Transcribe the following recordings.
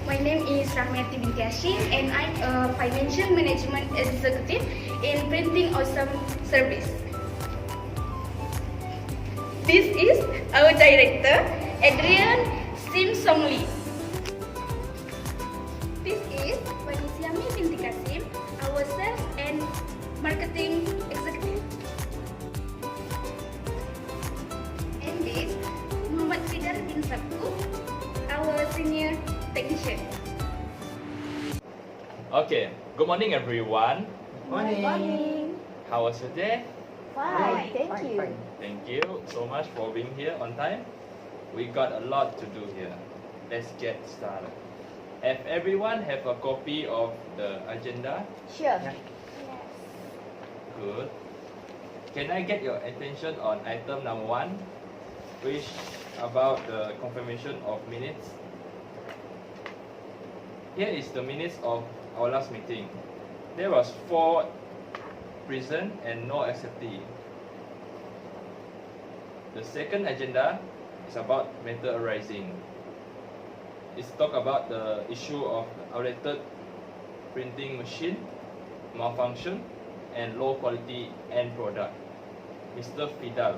My name is Rahmati binti Hashim and I'm a Financial Management Executive in Printing Awesome Service. This is our Director, Adrian Simsongli. This is Maey binti Kasim, our Sales and Marketing Executive. And this, Fidal bin Sabtu, our Senior Technician. Okay, good morning everyone. Morning. How was your day? Fine, thank you. Thank you so much for being here on time. We got a lot to do here. Let's get started. Have everyone have a copy of the agenda? Sure. Good. Can I get your attention on item number 1, which about the confirmation of minutes? Here is the minutes of our last meeting. There was 4 present and no acceptee. The second agenda is about matter arising. It's talk about the issue of outdated printing machine, malfunction, and low quality end product. Mr. Fidal,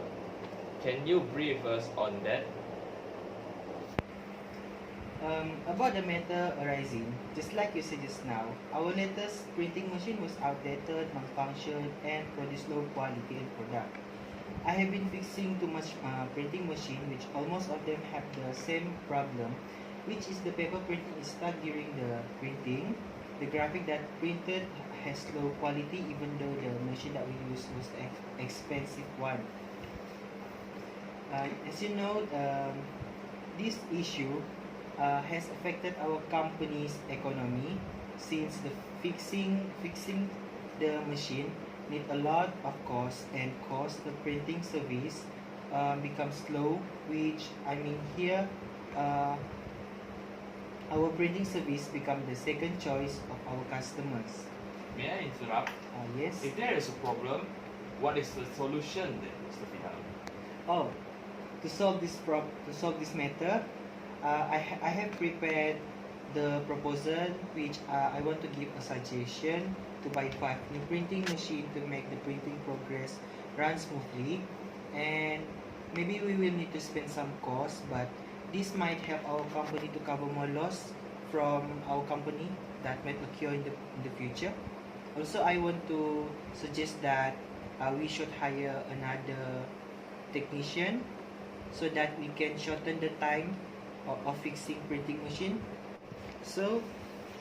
can you brief us on that? About the matter arising, just like you said just now, our latest printing machine was outdated, malfunctioned, and produced low quality end product. I have been fixing too much printing machine, which almost of them have the same problem, which is the paper printing is stuck during the printing. The graphic that printed has low quality, even though the machine that we use was expensive one. As you know, this issue has affected our company's economy, since the fixing the machine need a lot of cost, and cost the printing service becomes slow, which I mean here our printing service become the second choice of our customers. May I interrupt? Yes. If there is a problem, what is the solution then, Mr. Fidal? Oh, to solve this matter, I have prepared the proposal, which I want to give a suggestion to buy 5 new printing machine to make the printing progress run smoothly, and maybe we will need to spend some cost, but this might help our company to cover more loss from our company that might occur in the future. Also, I want to suggest that we should hire another technician so that we can shorten the time of fixing printing machine. So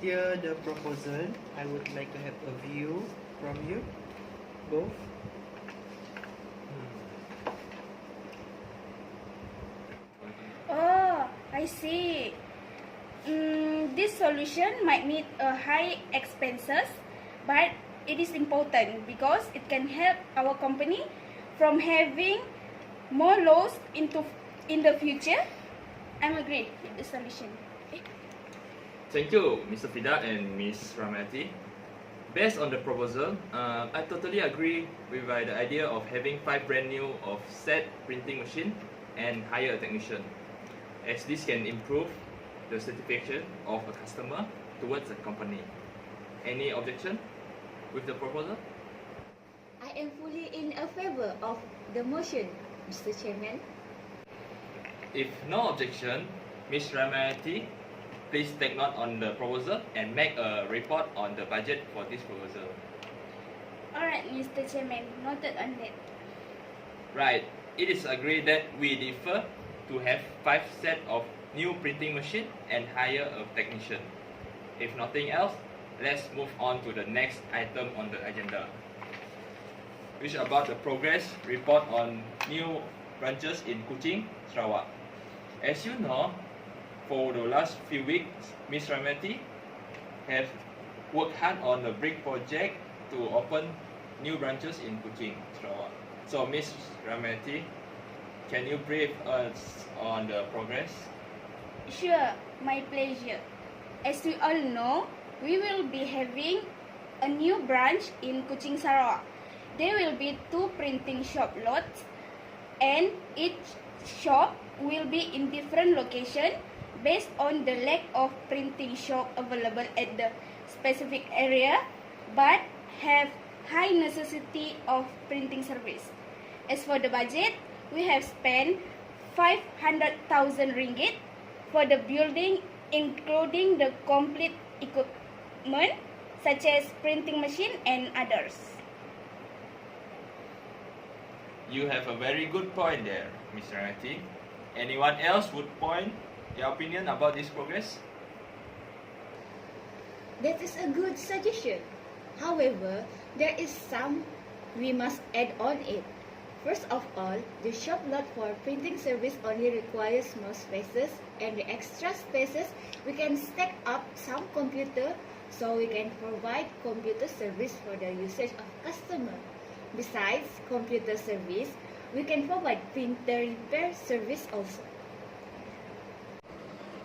here the proposal. I would like to have a view from you both. Oh, I see. This solution might need a high expenses, but it is important because it can help our company from having more loss in the future. I'm agree with the solution. Okay. Thank you, Mr. Fidal and Ms. Ramati. Based on the proposal, I totally agree with the idea of having 5 brand new of set printing machine and hire a technician, as this can improve the satisfaction of a customer towards the company. Any objection with the proposal? I am fully in favor of the motion, Mr. Chairman. If no objection, Ms. Ramati, please take note on the proposal and make a report on the budget for this proposal. Alright, Mr. Chairman, noted on that. Right, it is agreed that we defer to have 5 set of new printing machine and hire a technician. If nothing else, let's move on to the next item on the agenda, which is about the progress report on new branches in Kuching, Sarawak. As you know, for the last few weeks, Ms. Ramati have worked hard on the brick project to open new branches in Kuching, Sarawak. So, Ms. Ramati, can you brief us on the progress? Sure, my pleasure. As we all know, we will be having a new branch in Kuching, Sarawak. There will be 2 printing shop lots, and each shop will be in different location. based on the lack of printing shop available at the specific area, but have high necessity of printing service. As for the budget, we have spent 500,000 ringgit for the building, including the complete equipment such as printing machine and others. You have a very good point there, Mr. Ramati. Anyone else would point their opinion about this progress? That is a good suggestion. However, there is some we must add on it. First of all, the shop lot for printing service only requires more spaces, and the extra spaces we can stack up some computer so we can provide computer service for the usage of customer. Besides computer service, we can provide printer repair service also.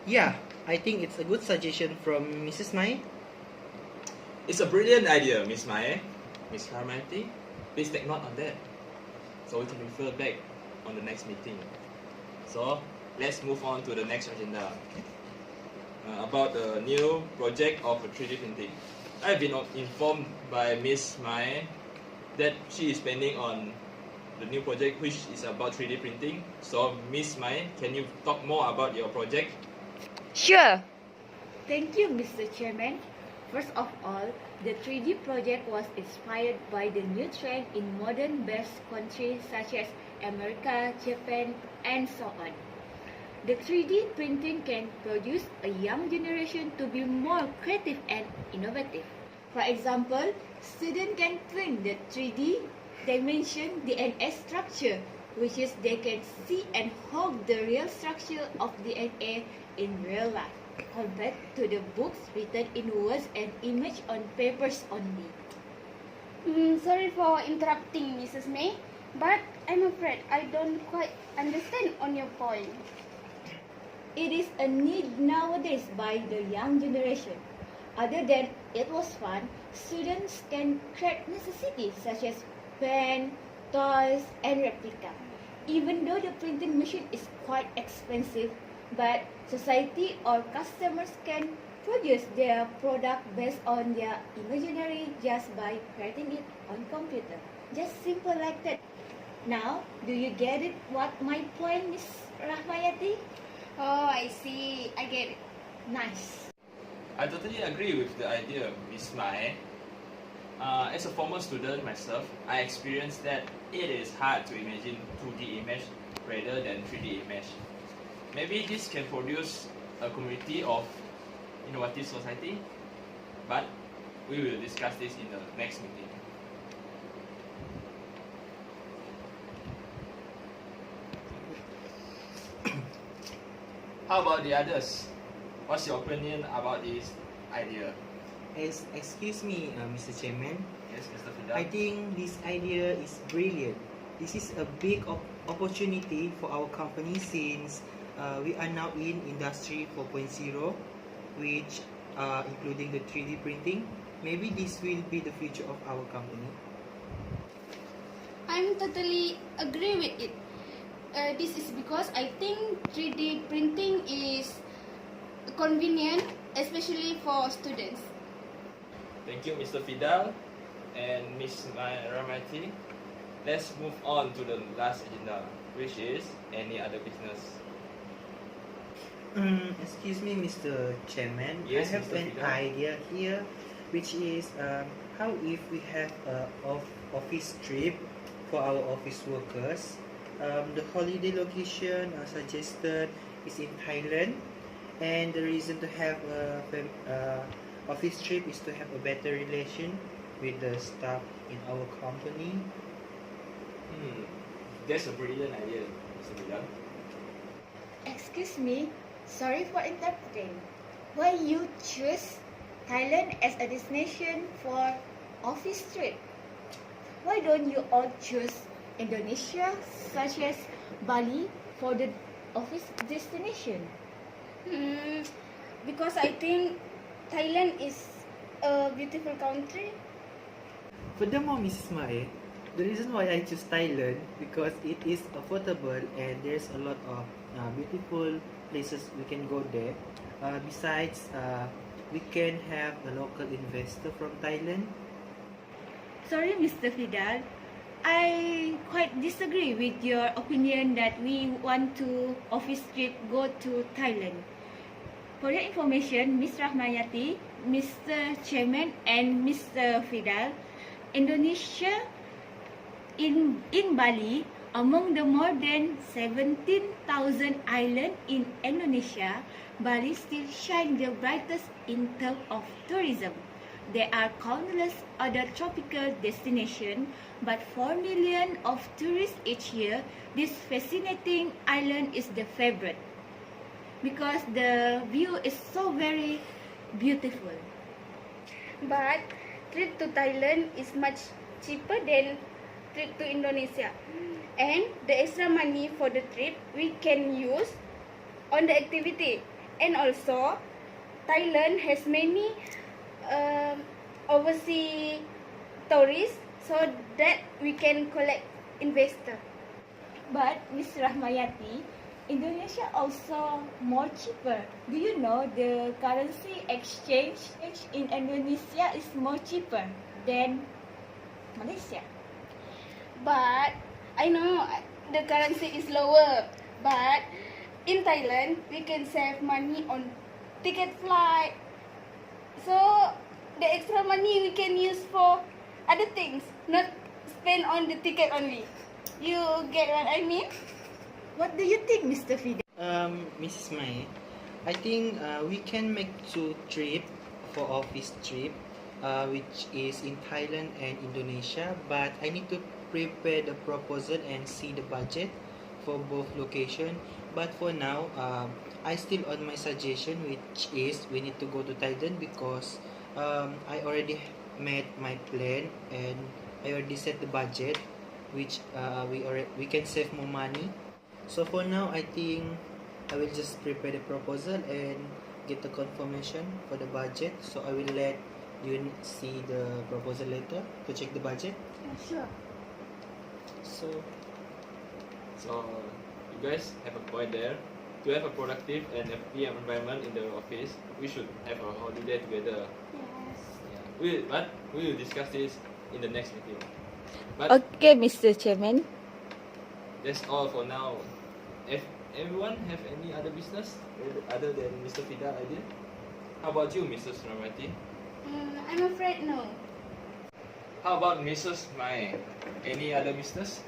Yeah, I think it's a good suggestion from Mrs. Maey. It's a brilliant idea, Miss Maey. Miss Ramati, please take note on that, so we can refer back on the next meeting. So let's move on to the next agenda. About the new project of 3D printing. I've been informed by Miss Maey that she is spending on the new project which is about 3D printing. So Miss Maey, can you talk more about your project? Sure. Thank you, Mr. Chairman. First of all, the 3D project was inspired by the new trend in modern-based countries such as America, Japan, and so on. The 3D printing can produce a young generation to be more creative and innovative. For example, students can print the 3D dimension DNA structure, which is they can see and hold the real structure of DNA in real life, compared to the books written in words and image on papers only. Sorry for interrupting, Mrs. May, but I'm afraid I don't quite understand on your point. It is a need nowadays by the young generation. Other than it was fun, students can create necessities such as pen, toys, and replica. Even though the printing machine is quite expensive, but society or customers can produce their product based on their imaginary just by creating it on computer. Just simple like that. Now, do you get it? What my point, Miss Rahmayati? Oh, I see. I get it. Nice. I totally agree with the idea, Miss Maey. As a former student myself, I experienced that it is hard to imagine 2D image rather than 3D image. Maybe this can produce a community of innovative society, but we will discuss this in the next meeting. How about the others? What's your opinion about this idea? Excuse me, Mr. Chairman. Yes, Mr. Fidal. I think this idea is brilliant. This is a big opportunity for our company since we are now in Industry 4.0, which including the 3D printing. Maybe this will be the future of our company. I'm totally agree with it. This is because I think 3D printing is convenient, especially for students. Thank you, Mr. Fidal and Miss Ramati. Let's move on to the last agenda, which is any other business. Excuse me, Mr. Chairman. Yes, I have Mr. an Fidal. idea here, which is how if we have a office trip for our office workers. The holiday location suggested is in Thailand, and the reason to have a office trip is to have a better relation with the staff in our company. That's a brilliant idea, Mr. Fidal. Excuse me, sorry for interrupting. Why you choose Thailand as a destination for office trip? Why don't you all choose Indonesia, such as Bali, for the office destination? Because I think Thailand is a beautiful country. Furthermore, Mrs. Maey, The reason why I choose Thailand because it is affordable and there's a lot of beautiful places we can go there. Besides, we can have a local investor from Thailand. Sorry, Mr. Fidal. I quite disagree with your opinion that we want to office trip go to Thailand. For your information, Ms. Rahmayati, Mr. Chairman, and Mr. Fidal, Indonesia in Bali, among the more than 17,000 islands in Indonesia, Bali still shines the brightest in terms of tourism. There are countless other tropical destinations, but 4 million of tourists each year, this fascinating island is the favorite because the view is so very beautiful. But trip to Thailand is much cheaper than trip to Indonesia. And the extra money for the trip we can use on the activity. And also, Thailand has many overseas tourists so that we can collect investor. But Ms. Rahmayati, Indonesia also more cheaper. Do you know the currency exchange in Indonesia is more cheaper than Malaysia? But I know the currency is lower. But in Thailand, we can save money on ticket flight. So the extra money we can use for other things, not spend on the ticket only. You get what I mean? What do you think, Mr. Fidal? Mrs. Maey, I think we can make 2 trips for office trip, which is in Thailand and Indonesia. But I need to prepare the proposal and see the budget for both location. But for now, I still on my suggestion, which is we need to go to Thailand because I already made my plan and I already set the budget, which we can save more money. So for now, I think I will just prepare the proposal and get the confirmation for the budget. So I will let you see the proposal later to check the budget. Sure. So you guys have a point there. To have a productive and happy environment in the office, we should have a holiday together. Yes. Yeah. We will discuss this in the next meeting. But Okay, Mr. Chairman. that's all for now. If everyone have any other business other than Mr. Fidal idea? How about you, Mrs. Ramati? I'm afraid no. How about Mrs. Maey? Any other business?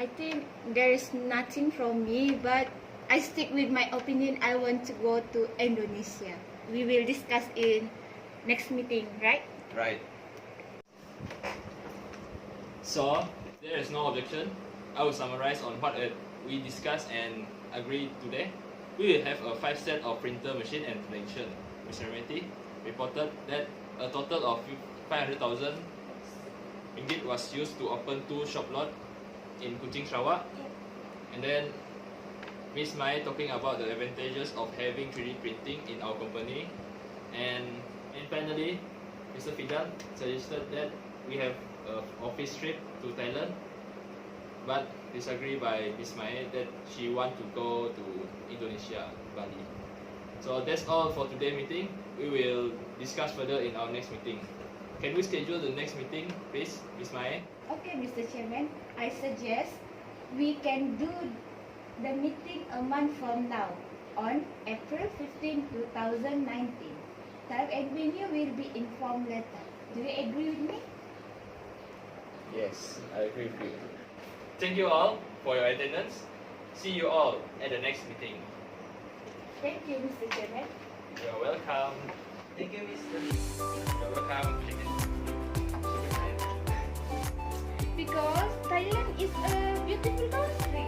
I think there is nothing from me, but I stick with my opinion. I want to go to Indonesia. We will discuss in next meeting, right? Right. So, if there is no objection, I will summarize on what we discussed and agreed today. We will have a 5 set of printer machine and technician. Mr. Ramati reported that a total of 500,000 ringgit was used to open 2 shop lot in Kuching, Sarawak. And then Ms. Maey talking about the advantages of having 3D printing in our company. And finally, Mr. Fidal suggested that we have an office trip to Thailand, but disagree by Ms. Maey that she want to go to Indonesia, Bali. So that's all for today's meeting. We will discuss further in our next meeting. Can we schedule the next meeting, please, Ms. Maey? Okay, Mr. Chairman. I suggest we can do the meeting a month from now on April 15, 2019. Time and venue will be informed later. Do you agree with me? Yes, I agree with you. Thank you all for your attendance. See you all at the next meeting. Thank you, Mr. Chairman. You're welcome. Thank you, Mr. You're welcome. Because Thailand is a beautiful country.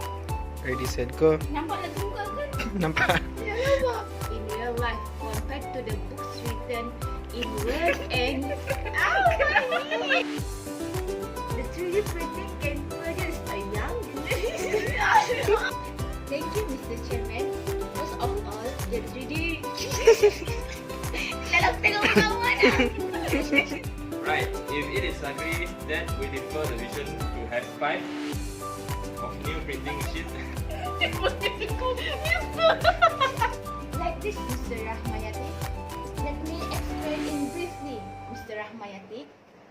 Ready, set, go. Nampak nak tunggu kan? Nampak? Ya, nampak. In real life, compared to the books written in Word and the 3D printing can produce a young generation. Thank you, Mr. Chairman. First of all, the 3D Dalam tengok kawan ah. Right, if if it is agreed, then we defer the decision to have 5 of new printing machines. Like this, Mr. Rahmayati. Let me explain in briefly, Mr. Rahmayati.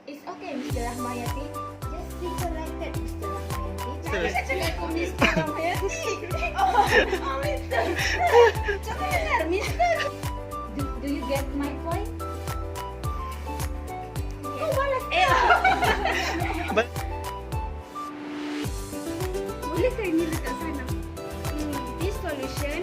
It's okay, Mr. Rahmayati. Just simple like that, Mr. Rahmayati. Jangan saya cakap kau Mr. Rahmayati. Oh, Mr. Cakap benar, Mr. Do you get my point? Oh, balas. But Boleh saya ni letak sana? This solution